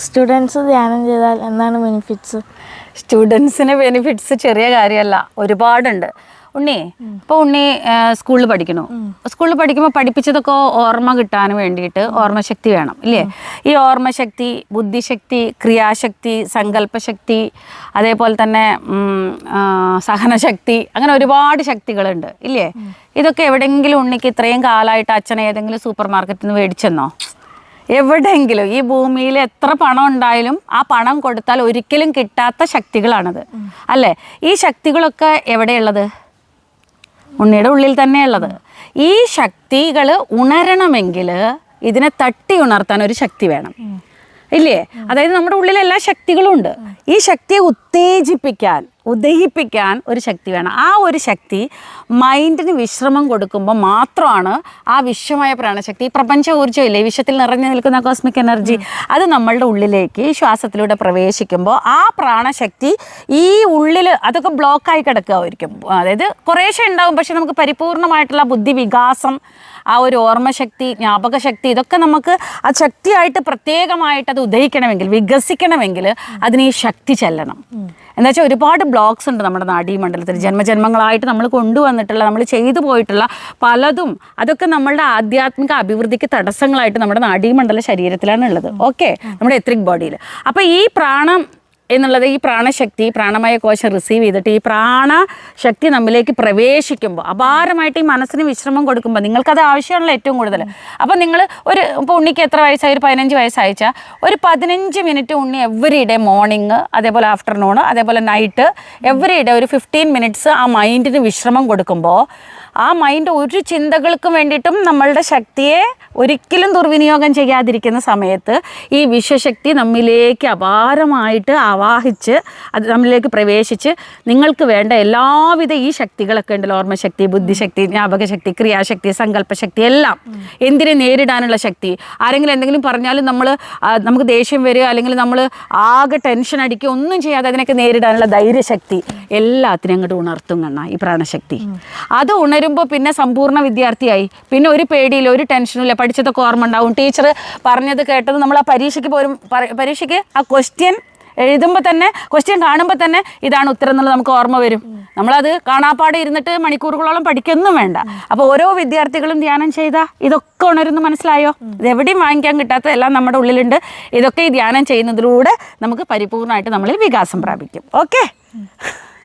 Students ധ്യാനം ചെയ്താൽ എന്താണ് ബെനിഫിറ്റ്സ്? സ്റ്റുഡൻസിന് ബെനിഫിറ്റ്സ് ചെറിയ കാര്യമല്ല, ഒരുപാടുണ്ട്. ഉണ്ണി ഇപ്പോൾ ഉണ്ണി സ്കൂളിൽ പഠിക്കണു. സ്കൂളിൽ പഠിക്കുമ്പോൾ പഠിപ്പിച്ചതൊക്കെ ഓർമ്മ കിട്ടാൻ വേണ്ടിയിട്ട് ഓർമ്മശക്തി വേണം ഇല്ലേ? ഈ ഓർമ്മശക്തി, ബുദ്ധിശക്തി, ക്രിയാശക്തി, സങ്കല്പശക്തി, അതേപോലെ തന്നെ സഹനശക്തി, അങ്ങനെ ഒരുപാട് ശക്തികളുണ്ട് ഇല്ലേ? ഇതൊക്കെ എവിടെയെങ്കിലും ഉണ്ണിക്ക് ഇത്രയും കാലമായിട്ട് അച്ഛൻ ഏതെങ്കിലും സൂപ്പർ മാർക്കറ്റിൽ നിന്ന് മേടിച്ചെന്നോ? എവിടെയെങ്കിലും ഈ ഭൂമിയിൽ എത്ര പണം ഉണ്ടായാലും ആ പണം കൊടുത്താൽ ഒരിക്കലും കിട്ടാത്ത ശക്തികളാണത് അല്ലേ? ഈ ശക്തികളൊക്കെ എവിടെയുള്ളത്? ഉണ്ണിയുടെ ഉള്ളിൽ തന്നെയുള്ളത്. ഈ ശക്തികൾ ഉണരണമെങ്കിൽ ഇതിനെ തട്ടി ഉണർത്താൻ ഒരു ശക്തി വേണം ഇല്ലേ? അതായത് നമ്മുടെ ഉള്ളിൽ എല്ലാ ശക്തികളും ഉണ്ട്. ഈ ശക്തിയെ ഉദയിപ്പിക്കാൻ ഒരു ശക്തി വേണം. ആ ഒരു ശക്തി മൈൻഡിന് വിശ്രമം കൊടുക്കുമ്പോൾ മാത്രമാണ് ആ വിശ്വമായ പ്രാണശക്തി, ഈ പ്രപഞ്ച ഊർജ്ജമില്ലേ, വിശ്വത്തിൽ നിറഞ്ഞു നിൽക്കുന്ന കോസ്മിക് എനർജി, അത് നമ്മളുടെ ഉള്ളിലേക്ക് ശ്വാസത്തിലൂടെ പ്രവേശിക്കുമ്പോൾ ആ പ്രാണശക്തി ഈ ഉള്ളിൽ അതൊക്കെ ബ്ലോക്കായി കിടക്കുകയായിരിക്കും. അതായത് കുറേശ്ശെ ഉണ്ടാവും, പക്ഷെ നമുക്ക് പരിപൂർണമായിട്ടുള്ള ബുദ്ധി വികാസം, ആ ഒരു ഓർമ്മശക്തി, ജ്ഞാപകശക്തി, ഇതൊക്കെ നമുക്ക് ആ ശക്തിയായിട്ട് പ്രത്യേകമായിട്ട് അത് ഉദയിക്കണമെങ്കിൽ, വികസിക്കണമെങ്കിൽ അതിന് ഈ ശക്തി ചെല്ലണം. എന്താ വെച്ചാൽ ഒരുപാട് ബ്ലോക്സ് ഉണ്ട് നമ്മുടെ നാഡീമണ്ഡലത്തിൽ. ജന്മജന്മങ്ങളായിട്ട് നമ്മൾ കൊണ്ടുവന്നിട്ടുള്ള, നമ്മൾ ചെയ്തു പോയിട്ടുള്ള പലതും, അതൊക്കെ നമ്മളുടെ ആധ്യാത്മിക അഭിവൃദ്ധിക്ക് തടസ്സങ്ങളായിട്ട് നമ്മുടെ നാഡീമണ്ഡല ശരീരത്തിലാണ് ഉള്ളത്. ഓക്കെ, നമ്മുടെ എത്രിക് ബോഡിയിൽ. അപ്പോൾ ഈ പ്രാണം എന്നുള്ളത്, ഈ പ്രാണശക്തി, പ്രാണമയ കോശം റിസീവ് ചെയ്തിട്ട് ഈ പ്രാണശക്തി നമ്മിലേക്ക് പ്രവേശിക്കുമ്പോൾ, അപാരമായിട്ട് ഈ മനസ്സിന് വിശ്രമം കൊടുക്കുമ്പോൾ, നിങ്ങൾക്കത് ആവശ്യമാണല്ലോ ഏറ്റവും കൂടുതൽ. അപ്പോൾ നിങ്ങൾ ഇപ്പോൾ ഉണ്ണിക്ക് എത്ര വയസ്സായി? ഒരു 15 വയസ്സായിച്ചാൽ ഒരു 15 മിനിറ്റ് ഉണ്ണി എവറി ഡേ, മോർണിംഗ്, അതേപോലെ ആഫ്റ്റർനൂൺ, അതേപോലെ നൈറ്റ്, എവറി ഡേ ഒരു 15 മിനിറ്റ്സ് ആ മൈൻഡിന് വിശ്രമം കൊടുക്കുമ്പോൾ ആ മൈൻഡ് ഒരു ചിന്തകൾക്കും വേണ്ടിയിട്ടും നമ്മളുടെ ശക്തിയെ ഒരിക്കലും ദുർവിനിയോഗം ചെയ്യാതിരിക്കുന്ന സമയത്ത് ഈ വിശ്വശക്തി നമ്മിലേക്ക് അപാരമായിട്ട് ആവാഹിച്ച് അത് നമ്മളിലേക്ക് പ്രവേശിച്ച് നിങ്ങൾക്ക് വേണ്ട എല്ലാവിധ ഈ ശക്തികളൊക്കെ ഉണ്ടല്ലോ, ഓർമ്മശക്തി, ബുദ്ധിശക്തി, ജ്ഞാപകശക്തി, ക്രിയാശക്തി, സങ്കല്പശക്തി, എല്ലാം എന്തിനെ നേരിടാനുള്ള ശക്തി. ആരെങ്കിലും എന്തെങ്കിലും പറഞ്ഞാലും നമുക്ക് ദേഷ്യം വരിക, അല്ലെങ്കിൽ നമ്മൾ ആകെ ടെൻഷൻ അടിക്കുക, ഒന്നും ചെയ്യാതെ അതിനൊക്കെ നേരിടാനുള്ള ധൈര്യശക്തി, എല്ലാത്തിനും അങ്ങോട്ട് ഉണർത്തും ഈ പ്രാണശക്തി. അത് ഉണരുമ്പോൾ പിന്നെ സമ്പൂർണ്ണ വിദ്യാർത്ഥിയായി. പിന്നെ ഒരു പേടിയില്ല, ഒരു ടെൻഷനും ഇല്ല, പഠിച്ചതൊക്കെ ഓർമ്മ ഉണ്ടാവും. ടീച്ചർ പറഞ്ഞത് കേട്ടത് നമ്മൾ ആ പരീക്ഷയ്ക്ക് ആ ക്വസ്റ്റ്യൻ എഴുതുമ്പോൾ തന്നെ, ക്വസ്റ്റ്യൻ കാണുമ്പോൾ തന്നെ ഇതാണ് ഉത്തരം എന്നുള്ളത് നമുക്ക് ഓർമ്മ വരും. നമ്മളത് കാണാപ്പാടെ ഇരുന്നിട്ട് മണിക്കൂറുകളോളം പഠിക്കൊന്നും വേണ്ട. അപ്പോൾ ഓരോ വിദ്യാർത്ഥികളും ധ്യാനം ചെയ്താൽ ഇതൊക്കെ ഉണരുന്നു. മനസ്സിലായോ? ഇതെവിടെയും വാങ്ങിക്കാൻ കിട്ടാത്ത എല്ലാം നമ്മുടെ ഉള്ളിലുണ്ട്. ഇതൊക്കെ ഈ ധ്യാനം ചെയ്യുന്നതിലൂടെ നമുക്ക് പരിപൂർണ്ണമായിട്ട് നമ്മളിൽ വികാസം പ്രാപിക്കും. ഓക്കെ.